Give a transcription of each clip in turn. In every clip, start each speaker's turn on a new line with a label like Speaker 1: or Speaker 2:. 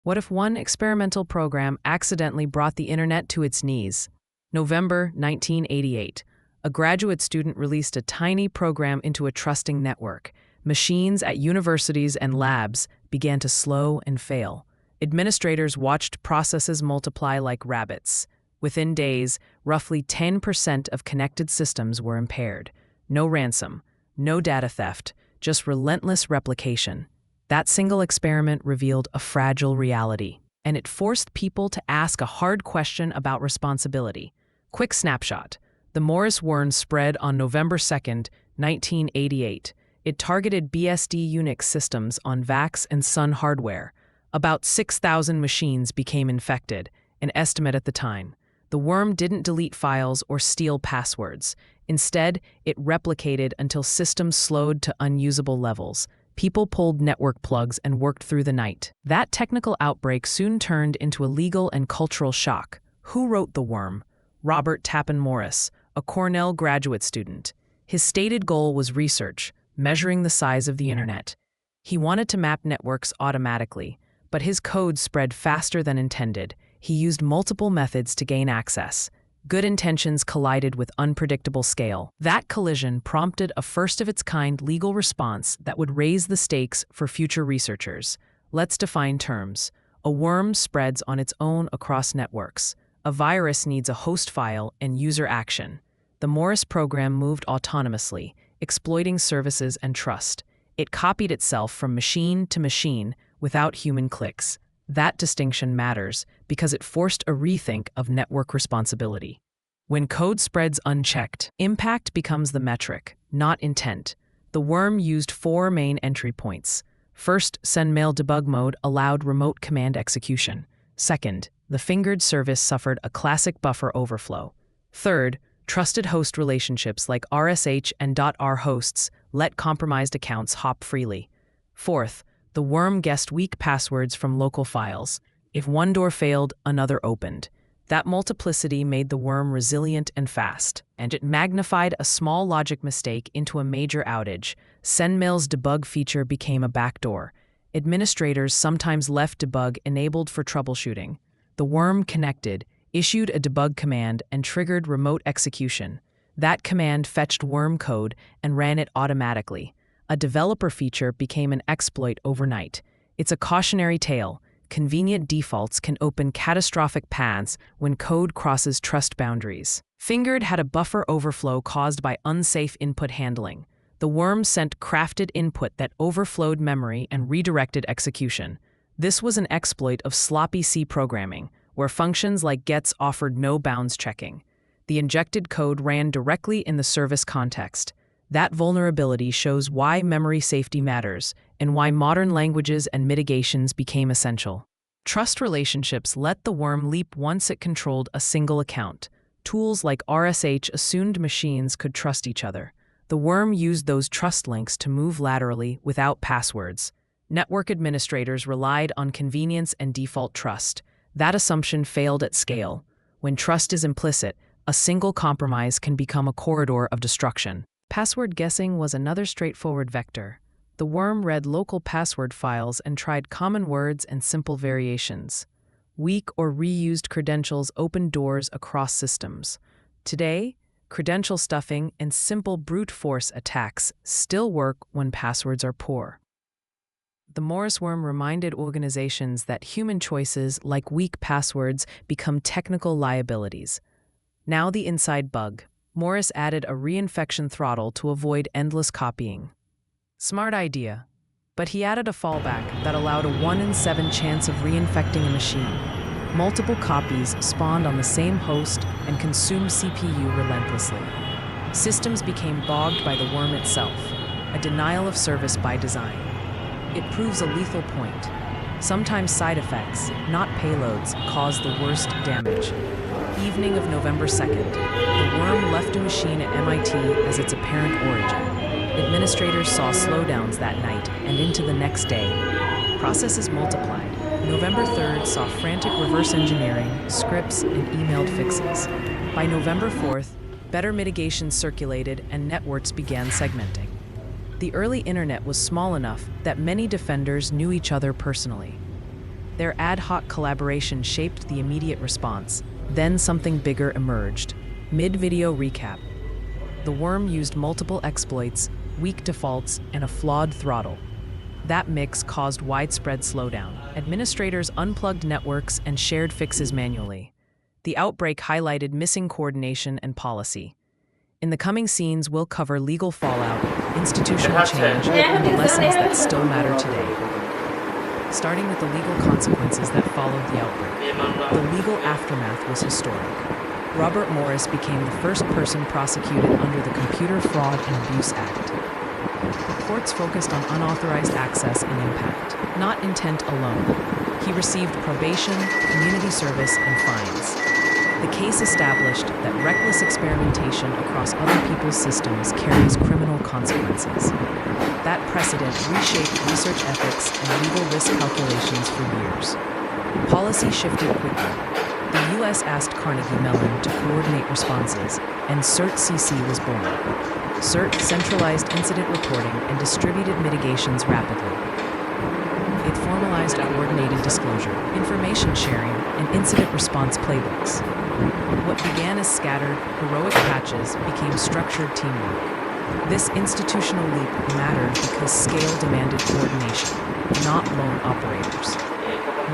Speaker 1: What if one experimental program accidentally brought the internet to its knees? November 1988. A graduate student released a tiny program into a trusting network. Machines at universities and labs began to slow and fail. Administrators watched processes multiply like rabbits. Within days, roughly 10% of connected systems were impaired. No ransom, no data theft, just relentless replication. That single experiment revealed a fragile reality, and it forced people to ask a hard question about responsibility. Quick snapshot. The Morris worm spread on November 2, 1988. It targeted BSD Unix systems on VAX and Sun hardware. About 6,000 machines became infected, an estimate at the time. The worm didn't delete files or steal passwords. Instead, it replicated until systems slowed to unusable levels. People pulled network plugs and worked through the night. That technical outbreak soon turned into a legal and cultural shock. Who wrote the worm? Robert Tappan Morris, a Cornell graduate student. His stated goal was research, measuring the size of the internet. He wanted to map networks automatically, but his code spread faster than intended. He used multiple methods to gain access. Good intentions collided with unpredictable scale. That collision prompted a first-of-its-kind legal response that would raise the stakes for future researchers. Let's define terms. A worm spreads on its own across networks. A virus needs a host file and user action. The Morris program moved autonomously, exploiting services and trust. It copied itself from machine to machine without human clicks. That distinction matters because it forced a rethink of network responsibility. When code spreads unchecked, impact becomes the metric, not intent. The worm used 4 main entry points. First, sendmail debug mode allowed remote command execution. Second, the fingered service suffered a classic buffer overflow. Third, trusted host relationships like RSH and .r hosts let compromised accounts hop freely. Fourth, the worm guessed weak passwords from local files. If one door failed, another opened. That multiplicity made the worm resilient and fast, and it magnified a small logic mistake into a major outage. Sendmail's debug feature became a backdoor. Administrators sometimes left debug enabled for troubleshooting. The worm connected, issued a debug command, and triggered remote execution. That command fetched worm code and ran it automatically. A developer feature became an exploit overnight. It's a cautionary tale. Convenient defaults can open catastrophic paths when code crosses trust boundaries. Fingered had a buffer overflow caused by unsafe input handling. The worm sent crafted input that overflowed memory and redirected execution. This was an exploit of sloppy C programming, where functions like gets offered no bounds checking. The injected code ran directly in the service context. That vulnerability shows why memory safety matters and why modern languages and mitigations became essential. Trust relationships let the worm leap once it controlled a single account. Tools like RSH assumed machines could trust each other. The worm used those trust links to move laterally without passwords. Network administrators relied on convenience and default trust. That assumption failed at scale. When trust is implicit, a single compromise can become a corridor of destruction. Password guessing was another straightforward vector. The worm read local password files and tried common words and simple variations. Weak or reused credentials opened doors across systems. Today, credential stuffing and simple brute force attacks still work when passwords are poor. The Morris worm reminded organizations that human choices, like weak passwords, become technical liabilities. Now the inside bug. Morris added a reinfection throttle to avoid endless copying. Smart idea. But he added a fallback that allowed a 1 in 7 chance of reinfecting a machine. Multiple copies spawned on the same host and consumed CPU relentlessly. Systems became bogged by the worm itself, a denial of service by design. It proves a lethal point. Sometimes side effects, not payloads, cause the worst damage. Evening of November 2nd, the worm left a machine at MIT as its apparent origin. Administrators saw slowdowns that night and into the next day. Processes multiplied. November 3rd saw frantic reverse engineering, scripts, and emailed fixes. By November 4th, better mitigations circulated and networks began segmenting. The early internet was small enough that many defenders knew each other personally. Their ad hoc collaboration shaped the immediate response. Then something bigger emerged. Mid-video recap. The worm used multiple exploits, weak defaults, and a flawed throttle. That mix caused widespread slowdown. Administrators unplugged networks and shared fixes manually. The outbreak highlighted missing coordination and policy. In the coming scenes, we'll cover legal fallout, institutional change, and the lessons that still matter today. Starting with the legal consequences that followed the outbreak. The legal aftermath was historic. Robert Morris became the first person prosecuted under the Computer Fraud and Abuse Act. Courts focused on unauthorized access and impact, not intent alone. He received probation, community service, and fines. The case established that reckless experimentation across other people's systems carries criminal consequences. That precedent reshaped research ethics and legal risk calculations for years. Policy shifted quickly. The U.S. asked Carnegie Mellon to coordinate responses, and CERT-CC was born. CERT centralized incident reporting and distributed mitigations rapidly. It formalized coordinated disclosure, information sharing, and incident response playbooks. What began as scattered, heroic patches became structured teamwork. This institutional leap mattered because scale demanded coordination, not lone operators.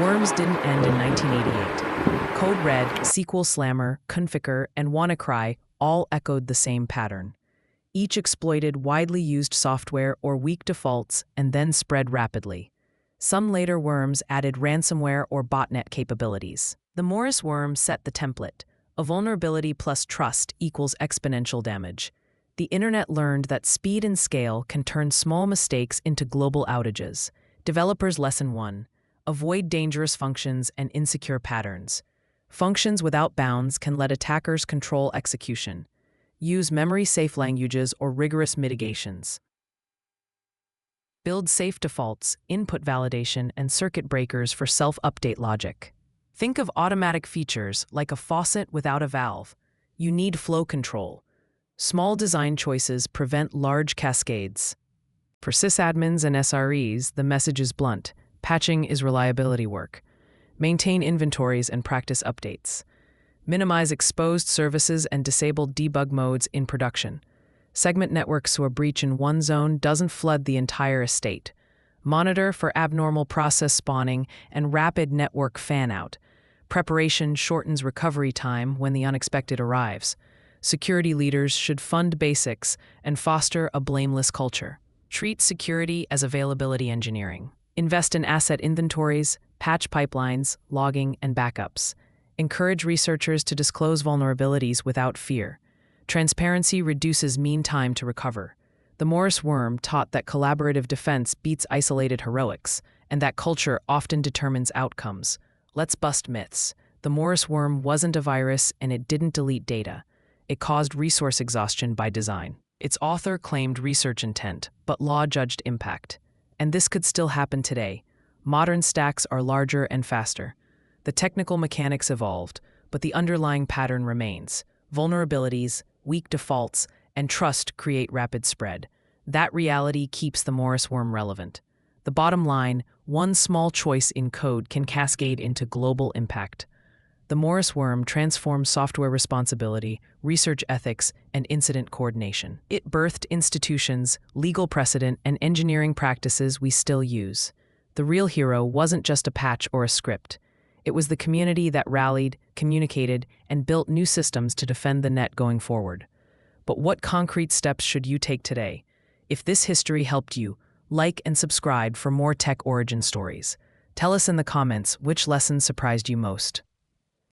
Speaker 1: Worms didn't end in 1988. Code Red, SQL Slammer, Conficker, and WannaCry all echoed the same pattern. Each exploited widely used software or weak defaults and then spread rapidly. Some later worms added ransomware or botnet capabilities. The Morris worm set the template. A vulnerability plus trust equals exponential damage. The internet learned that speed and scale can turn small mistakes into global outages. Developers Lesson 1. Avoid dangerous functions and insecure patterns. Functions without bounds can let attackers control execution. Use memory-safe languages or rigorous mitigations. Build safe defaults, input validation, and circuit breakers for self-update logic. Think of automatic features like a faucet without a valve. You need flow control. Small design choices prevent large cascades. For sysadmins and SREs, the message is blunt. Patching is reliability work. Maintain inventories and practice updates. Minimize exposed services and disable debug modes in production. Segment networks so a breach in one zone doesn't flood the entire estate. Monitor for abnormal process spawning and rapid network fan-out. Preparation shortens recovery time when the unexpected arrives. Security leaders should fund basics and foster a blameless culture. Treat security as availability engineering. Invest in asset inventories, patch pipelines, logging, and backups. Encourage researchers to disclose vulnerabilities without fear. Transparency reduces mean time to recover. The Morris worm taught that collaborative defense beats isolated heroics, and that culture often determines outcomes. Let's bust myths. The Morris worm wasn't a virus, and it didn't delete data. It caused resource exhaustion by design. Its author claimed research intent, but law judged impact. And this could still happen today. Modern stacks are larger and faster. The technical mechanics evolved, but the underlying pattern remains. Vulnerabilities, weak defaults, and trust create rapid spread. That reality keeps the Morris worm relevant. The bottom line, one small choice in code can cascade into global impact. The Morris worm transformed software responsibility, research ethics, and incident coordination. It birthed institutions, legal precedent, and engineering practices we still use. The real hero wasn't just a patch or a script. It was the community that rallied, communicated, and built new systems to defend the net going forward. But what concrete steps should you take today? If this history helped you, like and subscribe for more tech origin stories. Tell us in the comments which lesson surprised you most.